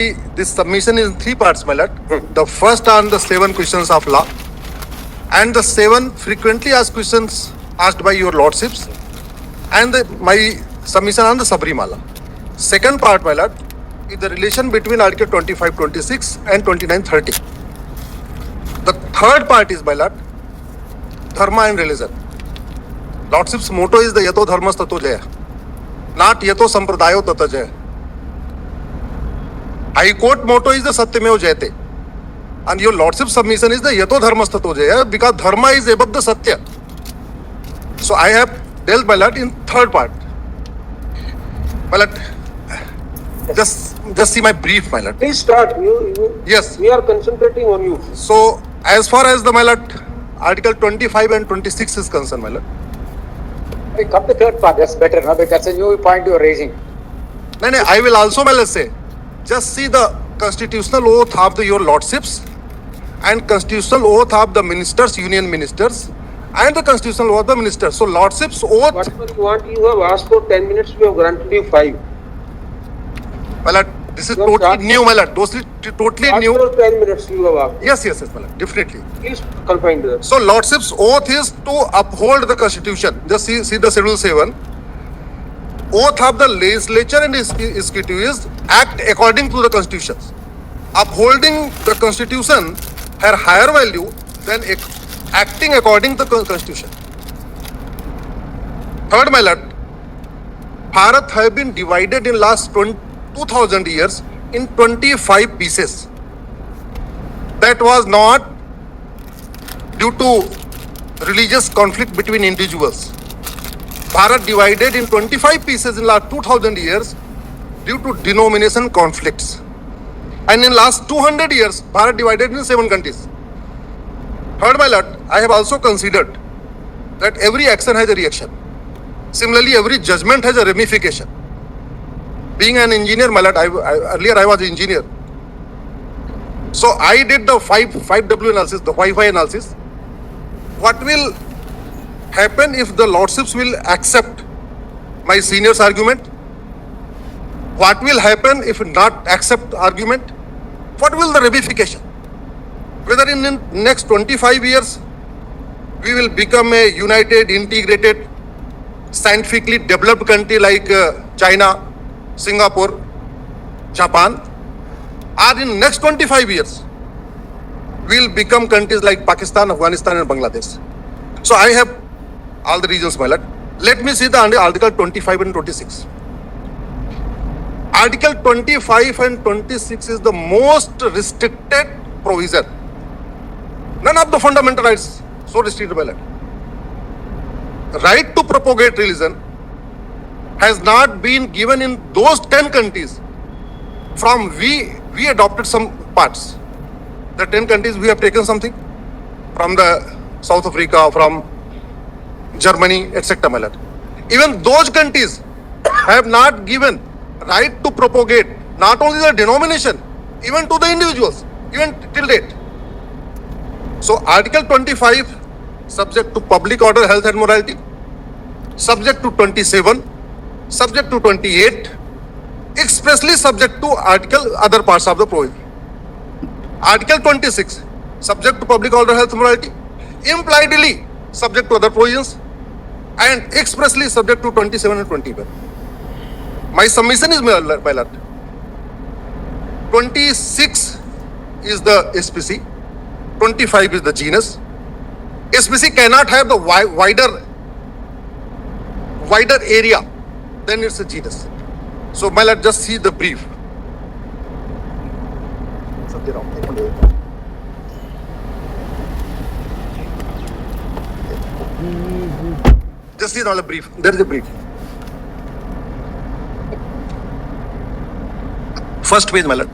This submission is in three parts, my lord. The first are the 7 questions of law and the 7 frequently asked questions asked by your lordships and my submission on the Sabrimala. Second part, my lord, is the relation between Article 25-26 and 29-30. The third part is, my lord, Dharma and religion. Lordship's motto is the Yato Dharmas Tato Jaya, not Yato Sampradayo Tata Jaya. High Court motto is the Satyameva Jayate. And your Lordship submission is the Yato Dharmas Tato Jaya because Dharma is above the Satya. So I have dealt, my lord, in third part. My lord, just see my brief, my lord. Please start. Yes. We are concentrating on you. So as far as the, my lord, Article 25 and 26 is concerned, my lord. Come the third part, that's better, no? That's a new point you are raising. No, I will also, my lord, say, just see the constitutional oath of your lordships and constitutional oath of the ministers, union ministers, and the constitutional oath of the ministers. So lordships oath. Whatever you want, you have asked for 10 minutes, we have granted you 5. My lord, this is totally new, my lord. Those are totally new. After 10 minutes you have asked. Yes, my lord, definitely. Please confine to that. So lordship's oath is to uphold the constitution. Just see the schedule 7. Oath of the legislature and executive is act according to the constitution. Upholding the constitution has higher value than acting according to the constitution. Third, my lord, Bharat have been divided in last 2000 years in 25 pieces. That was not due to religious conflict between individuals. Bharat divided in 25 pieces in last 2000 years due to denomination conflicts. And in last 200 years, Bharat divided in 7 countries. Third, my lord, I have also considered that every action has a reaction. Similarly, every judgment has a ramification. Being an engineer, my lord, earlier I was an engineer. So I did the 5W analysis, the Wi-Fi analysis. What will happen if the lordships will accept my senior's argument? What will happen if not accept argument? What will the ramification? Whether in the next 25 years we will become a united, integrated, scientifically developed country like China, Singapore, Japan, or in next 25 years we will become countries like Pakistan, Afghanistan and Bangladesh. So I have all the reasons, my lord. Let me see the Article 25 and 26. Article 25 and 26 is the most restricted provision. None of the fundamental rights so restricted, my lord. Right to propagate religion has not been given in those 10 countries. From we adopted some parts. The 10 countries we have taken something from the South Africa, from Germany, etc. my lord. Even those countries have not given right to propagate not only the denomination, even to the individuals, even till date. So Article 25, subject to public order, health and morality, subject to 27, subject to 28, expressly subject to other parts of the provision. Article 26, subject to public order, health and morality, impliedly subject to other provisions, and expressly subject to 27 and 21. My submission is, my lord, 26 is the SPC, 25 is the genus. SPC cannot have the wider area than it's a genus. So, my lord, just see the brief. Just see the brief. There is a brief. First page, my lord.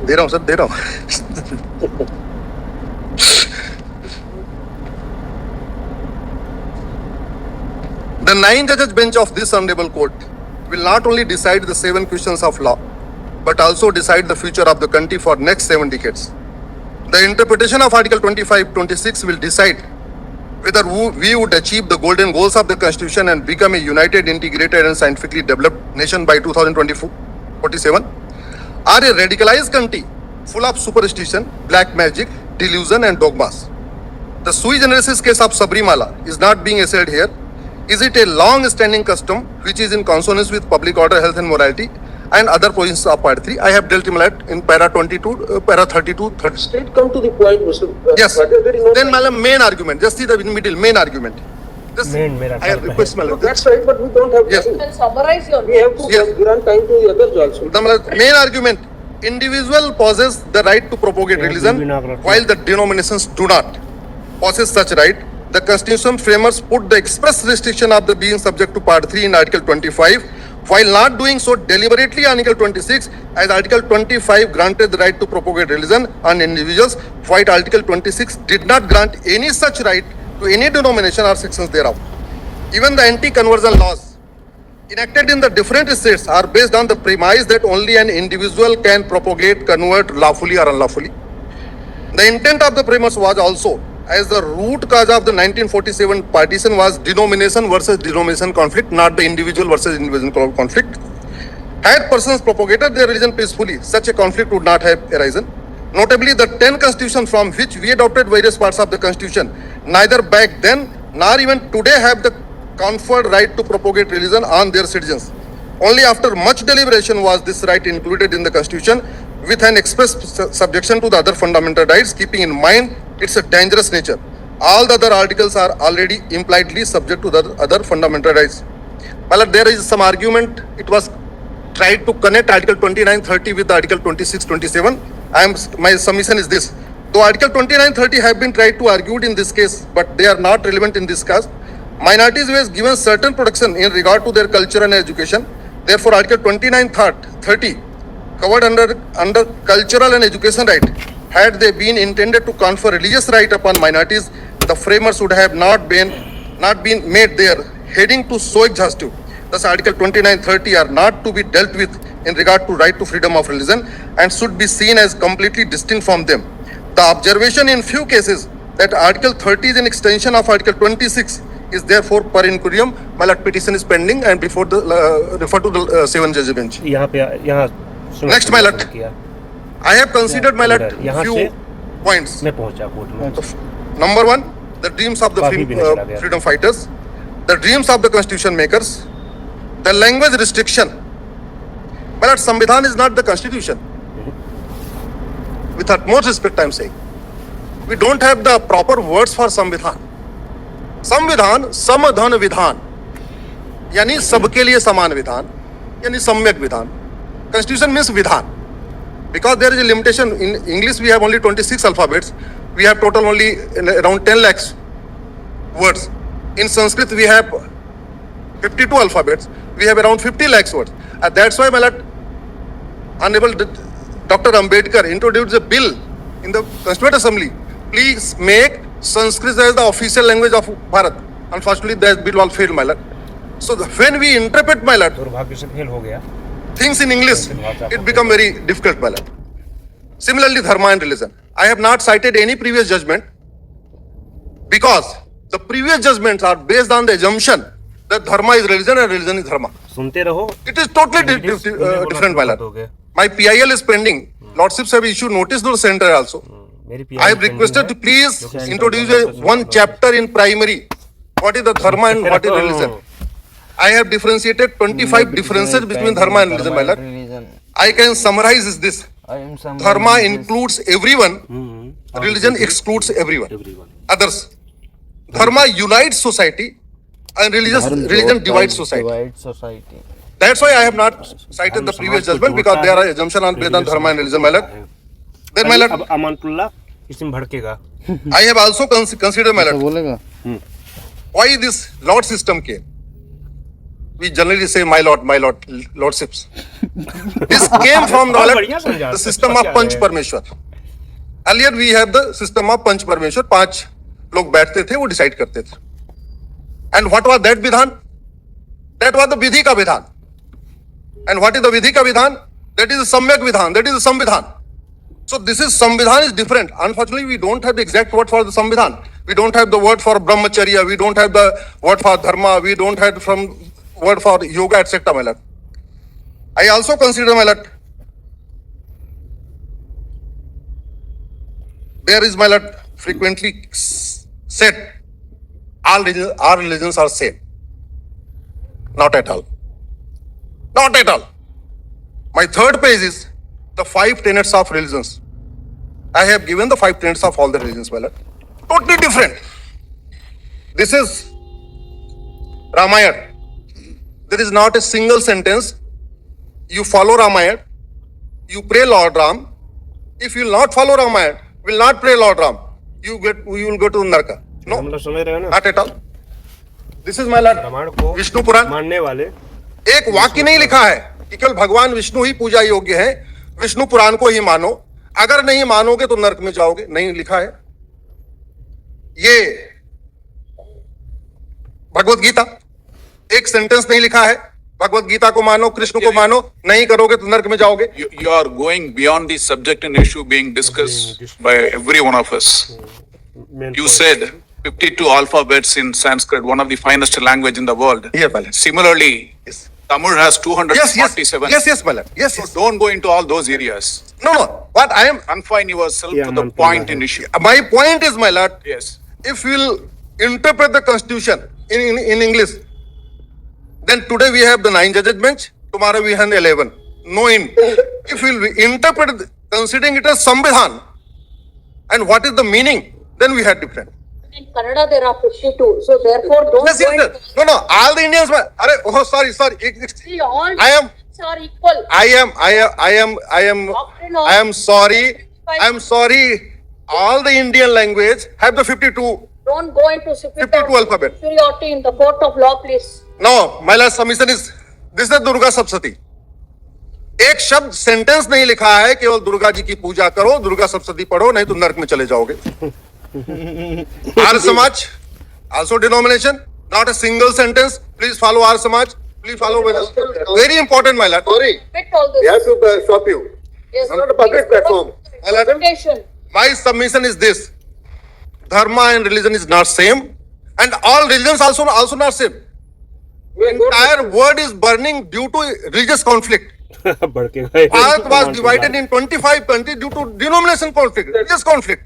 दे रहा हूँ sir, दे रहा हूँ. The 9 judges bench of this honorable court will not only decide the 7 questions of law, but also decide the future of the country for next 7 decades. The interpretation of Article 25-26 will decide whether we would achieve the golden goals of the Constitution and become a united, integrated, and scientifically developed nation by 2047, or a radicalized country full of superstition, black magic, delusion, and dogmas. The sui generis case of Sabrimala is not being assailed here. Is it a long-standing custom which is in consonance with public order, health, and morality, and other provisions of Part 3? I have dealt in para 22, para 32, 30. Straight come to the point, Mr. Yes. There is no Then, Malam, main argument. Just see the middle, main argument. Just, Main I request, Malam. That's right, but we don't have Yes. time. Can summarize your We have to Yes. grant time to the others also. The main argument, individual possess the right to propagate religion, while the denominations do not possess such right. The Constitution framers put the express restriction of the being subject to Part 3 in Article 25, while not doing so deliberately on Article 26, as Article 25 granted the right to propagate religion on individuals, while Article 26 did not grant any such right to any denomination or sections thereof. Even the anti-conversion laws enacted in the different states are based on the premise that only an individual can propagate, convert lawfully or unlawfully. The intent of the premise was also, as the root cause of the 1947 partition was denomination versus denomination conflict, not the individual versus individual conflict. Had persons propagated their religion peacefully, such a conflict would not have arisen. Notably, the 10 constitutions from which we adopted various parts of the constitution, neither back then nor even today have the conferred right to propagate religion on their citizens. Only after much deliberation was this right included in the constitution, with an express subjection to the other fundamental rights, keeping in mind its dangerous nature. All the other articles are already impliedly subject to the other fundamental rights. Well, there is some argument. It was tried to connect Article 29-30 with Article 26-27. My submission is this. Though Article 29-30 have been tried to argued in this case, but they are not relevant in this case. Minorities were given certain protection in regard to their culture and education. Therefore, Article 29-30 covered under cultural and education right. Had they been intended to confer religious right upon minorities, the framers would have not been made their heading to so exhaustive. Thus, Article 29-30 are not to be dealt with in regard to right to freedom of religion and should be seen as completely distinct from them. The observation in few cases that Article 30 is an extension of Article 26 is therefore per incurium. My lord, petition is pending and before the refer to the 7-judge bench. यहाँ Next, my lord. I have considered, my lord, यहाँ few से points. मैं पहुंचा court में Number one, the dreams of the काफी भी नहीं चला गया। freedom fighters, the dreams of the constitution makers, the language restriction. My lord, Samvidhan is not the constitution. With utmost respect, I am saying. We don't have the proper words for Samvidhan. Samvidhan, samadhan vidhan. यानी सबके लिए समान विधान, यानी सम्यक विधान. Constitution means vidhan. Because there is a limitation. In English, we have only 26 alphabets. We have total only around 10 lakhs words. In Sanskrit, we have 52 alphabets. We have around 50 lakhs words. And that's why, my lord, Honorable Dr. Ambedkar introduced a bill in the Constituent Assembly. Please make Sanskrit as the official language of Bharat. Unfortunately, that bill all failed, my lord. So when we interpret, my lord, दुर्भाग्य से fail हो गया things in English, it become very difficult, my lord. Similarly, dharma and religion. I have not cited any previous judgment because the previous judgments are based on the assumption that dharma is religion and religion is dharma. सुनते रहो It is totally different, my lord. My PIL is pending. Lordships have issued notice to the center also. मेरी I have requested to please introduce one chapter in primary. What is the dharma and what is religion? I have differentiated 25 differences between dharma and religion, my lord. I can summarize this. Dharma includes everyone, religion excludes everyone. Others. Dharma unites society and religion divides society. That's why I have not cited the previous judgment because there are assumptions on based on dharma and religion, my lord. Then, my lord, अब अमानतुल्लाह इसमें भड़केगा I have also considered, my lord, why this lord system came. We generally say my lord, lordships. This came from the system of Panch Parmeshwar. Earlier we have the system of Panch Parmeshwar. 5 लोग बैठते थे, वो decide करते थे. And what was that vidhan? That was the vidhi ka vidhan. And what is the vidhi ka vidhan? That is the samyak vidhan. That is the samvidhan. So this is samvidhan is different. Unfortunately, we don't have the exact word for the samvidhan. We don't have the word for brahmacharya. We don't have the word for dharma. We don't have from word for yoga, etc. My lord. I also consider, my lord, there is, my lord, frequently said all religions are same. Not at all. Not at all. My third page is the 5 tenets of religions. I have given the 5 tenets of all the religions, my lord. Totally different. This is Ramayana. There is not a single sentence. You follow Ramayana, you pray Lord Ram. If you will not follow Ramayana, will not pray Lord Ram, you will go to Naraka. No, हम लोग समझ रहे हैं ना not at all. This is my lord. Ramayan को विष्णु पुराण मानने वाले एक वाक्य नहीं लिखा है कि केवल भगवान विष्णु ही पूजा योग्य है, विष्णु पुराण को ही मानो, अगर नहीं मानोगे तो नरक में जाओगे, नहीं लिखा है। ये भगवत गीता एक सेंटेंस नहीं लिखा है, भगवत गीता को मानो, कृष्ण को मानो, नहीं करोगे तो नरक में जाओगे। You are going beyond the subject and issue being discussed by every one of us. main You point. said 52 alphabets in Sanskrit, one of the finest language in the world. Yes, my lord. Similarly, Yes. Tamil has 247. Yes, my lord. Yes. Don't go into all those areas. No. What I am, Confine yourself Yeah, to the man, point yeah. in issue. my point is, my lord, Yes. if we will interpret the constitution in English, then today we have the 9 judges bench, tomorrow we have 11. No in. If we will interpret considering it as Samvidhan, and what is the meaning, then we have different. In Kannada, there are 52. So therefore, don't Yes, go into- yes. No. All the Indians. Sorry. See, all I am- are equal. I am sorry. I am sorry. All the Indian language have the 52. Don't go into 52 alphabet. superiority in the court of law, please. No, my last submission is this is Durga Sapsati. एक शब्द sentence नहीं लिखा है, केवल दुर्गा जी की पूजा करो, दुर्गा सप्तशती पढ़ो, नहीं तो नरक में चले जाओगे। Arya Samaj, also denomination, not a single sentence. Please follow Arya Samaj. Please follow. Very important, my lord. Sorry, Quit all this. we have to stop you. Yes, not a public platform. Representation. My submission is this: Dharma and religion is not same, and all religions also not same. Entire world is burning due to religious conflict. बढ़ के गए Bharat was divided in 25 countries due to denomination conflict, religious conflict.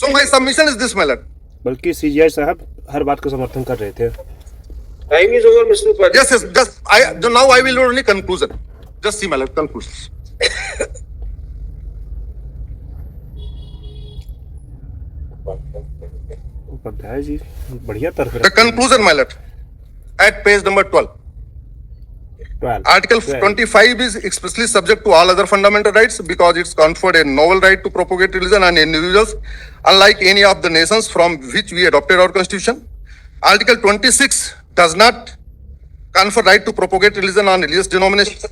So my submission is this, my lord. बल्कि CGI साहब हर बात का समर्थन कर रहे थे। Time is over, Mr. Upadhyay. Yes. Now I will only conclusion. Just see, my lord, conclusion. Upadhyay ji बढ़िया तर्क The conclusion, my lord, at page number 12. Article 25 is expressly subject to all other fundamental rights because it's conferred a novel right to propagate religion on individuals, unlike any of the nations from which we adopted our constitution. Article 26 does not confer right to propagate religion on religious denominations.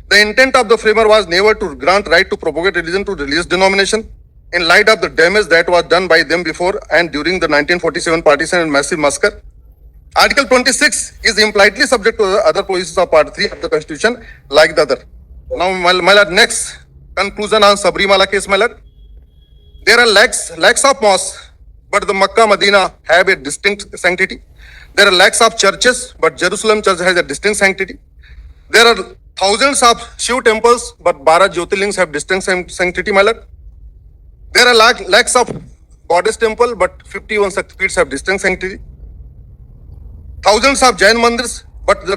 The intent of the framer was never to grant right to propagate religion to religious denomination in light of the damage that was done by them before and during the 1947 partition and massive massacre. Article 26 is impliedly subject to the other provisions of Part 3 of the Constitution, like the other. Now, my lord, next conclusion on Sabrimala case, my lord. There are lakhs of mosques, but the Makkah, Medina have a distinct sanctity. There are lakhs of churches, but Jerusalem church has a distinct sanctity. There are thousands of Shiv temples, but Bharat Jyotirlings have distinct sanctity, my lord. There are lakhs of goddess temple, but 51 Shaktipeeths have distinct sanctity. Thousands of Jain mandirs, but the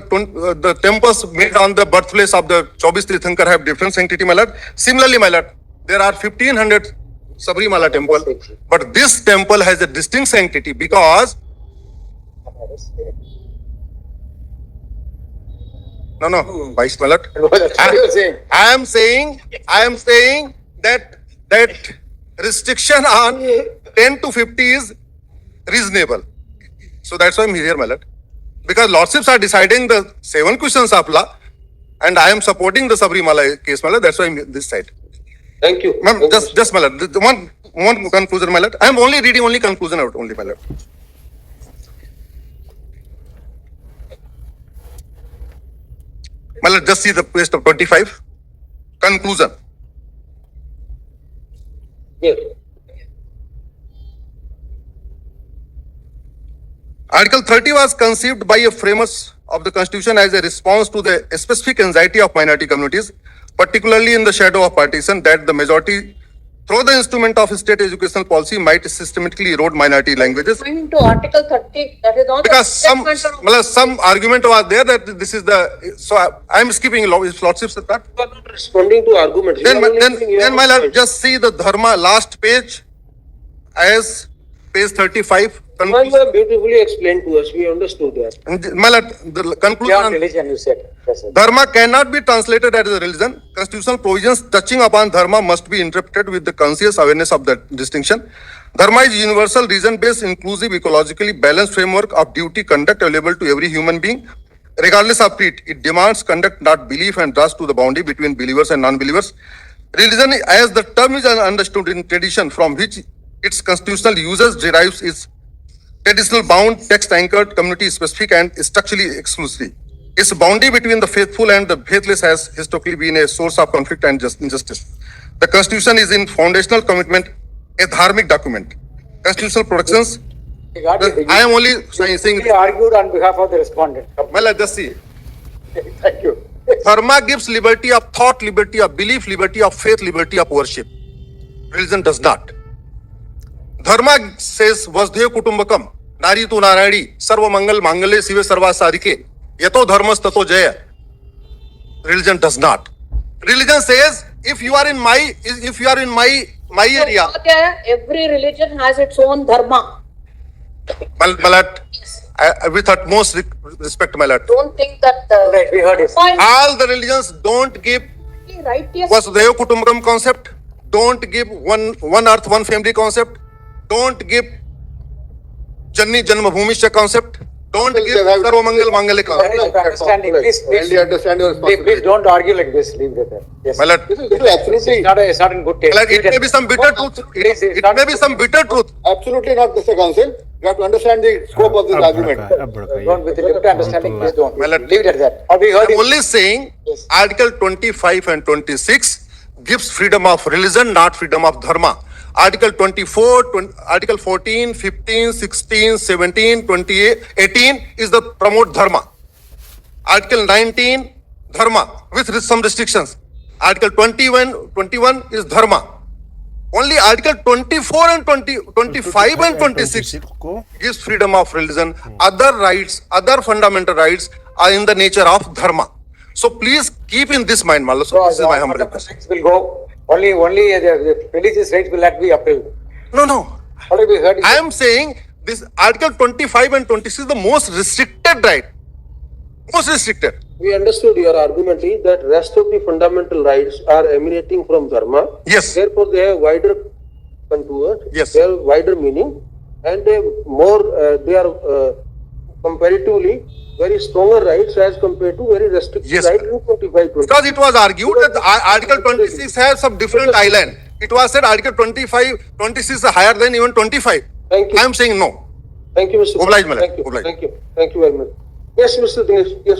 temples made on the birthplace of the 24 Tirthankar have different sanctity, my lord. Similarly, my lord, there are 1500 Sabrimala temple, but this temple has a distinct sanctity because no, Vice, my lord. I am saying that restriction on 10 to 50 is reasonable. So that's why I'm here, my lord. Because lordships are deciding the 7 questions of law, and I am supporting the Sabrimala case, my lord. That's why I'm this side. Thank you. Ma'am, just my lord. One conclusion, my lord. I am only reading conclusion out only, my lord. My lord, just see the page of 25. Conclusion. Yes. Article 30 was conceived by a framers of the Constitution as a response to the specific anxiety of minority communities, particularly in the shadow of partition, that the majority, through the instrument of state educational policy, might systematically erode minority languages. Going to Article 30, that is not. Because some argument was there that this is the, so I am skipping his lordship's that. You are not responding to arguments. You are only giving your Then my own lord, side. just see the dharma last page as page 35. Why you have beautifully explained to us, we understood that. My lord, the Beyond conclusion, religion, you said. Yes, sir. dharma cannot be translated as a religion. Constitutional provisions touching upon dharma must be interpreted with the conscious awareness of that distinction. Dharma is universal, reason-based, inclusive, ecologically balanced framework of duty conduct available to every human being, regardless of creed. It demands conduct, not belief, and draws to the boundary between believers and non-believers. Religion, as the term is understood in tradition from which its constitutional usage derives, is traditional bound, text-anchored, community-specific, and structurally exclusive. Its boundary between the faithful and the faithless has historically been a source of conflict and injustice. The Constitution is in foundational commitment a dharmic document. Constitutional protections. We got it. I am only saying. We argued on behalf of the respondent. Well, let's just see. Thank you. Dharma gives liberty of thought, liberty of belief, liberty of faith, liberty of worship. Religion does not. Dharma says, Vasudhaiva Kutumbakam, Nari tu Narayani, Sarva Mangal Mangale Sive Sarva Sadhike, Yato Dharmas Tato Jaya. Religion does not. Religion says, if you are in my area, Every religion has its own dharma. Malat, with utmost respect, my lord, Don't think that Right, we heard it. Fine. all the religions don't give Right, yes. Vasudhaiva Kutumbakam concept, don't give one earth, one family concept, don't give Janni Janmabhumisha concept, don't give Sarva Mangal Mangale concept. Understanding, please, understand your please don't argue like this, leave it there. Yes. My lord, This is absolutely, It's not in good taste. like it may be some bitter truth. It may be some bitter truth. absolutely not, Mr. Counsel. You have to understand the scope of this argument. अब भड़काइए Don't, with the limited understanding, please don't. Well, Leave it at that. Or we heard I'm it. only saying Article 25 and 26 gives freedom of religion, not freedom of dharma. Article 24, Article 14, 15, 16, 17, 28, 18 is the promote dharma. Article 19, dharma with some restrictions. Article 21 is dharma. Only Article 24 and 25 and 26 को gives freedom of religion. Other rights, other fundamental rights are in the nature of dharma. So please keep in this mind, Mallo. So this is my humble request. Rights will go, only the religious rights will not be upheld. No. Already we heard it. I am saying this Article 25 and 26 is the most restricted right. Most restricted. We understood your argument is that rest of the fundamental rights are emanating from dharma. Yes. Therefore, they have wider contour. Yes. They have wider meaning, and they are comparatively very stronger rights as compared to very restricted Yes, rights sir. in 25. Because it was argued that Article 26 has some different island. It was said Article 26 is higher than even 25. Thank you. I am saying no. Thank you, Mr. Oblige, my lord. Thank you. Oblige. Thank you. Thank you very much. Yes, Mr. Dinesh. Yes.